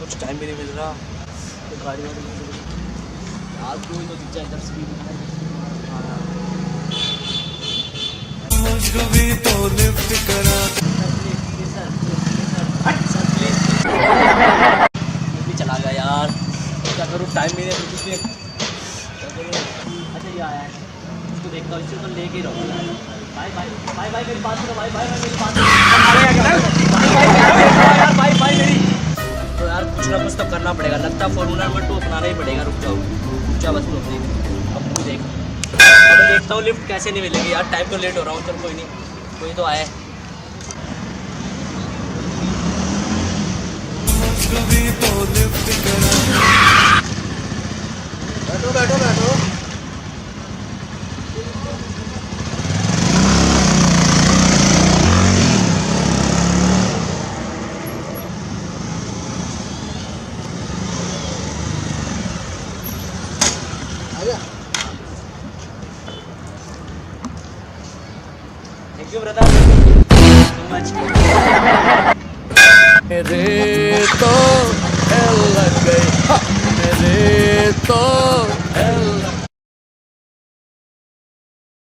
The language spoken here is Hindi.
कुछ टाइम भी नहीं मिल रहा। तो गाड़ी वाड़ी आज कोई तो दिख जाए इधर स्पीड मुझको भी तो लिफ्ट करा भी चला गया यार। क्या करूँ, टाइम भी नहीं कुछ भी क्या करूँ। अच्छा ये आया है, उसको देखता हूँ, इससे तो लेके ही रहूँगा। भाई भाई भाई भाई मेरी बात सुनो, भाई भाई मेरी बात भाई भाई मेरी तो यार कुछ ना कुछ तो करना पड़ेगा। लगता है फॉर्मूला नंबर 2 अपनाना ही पड़ेगा। रुक जाओ बस तुम देख, अब तू देख। अब देखता हूँ लिफ्ट कैसे नहीं मिलेगी यार, टाइम तो लेट हो रहा हूँ। चल कोई नहीं, कोई तो आया है। बैठो बैठो बैठो। Thank you brother so much. मेरे तो लग गई, मेरे तो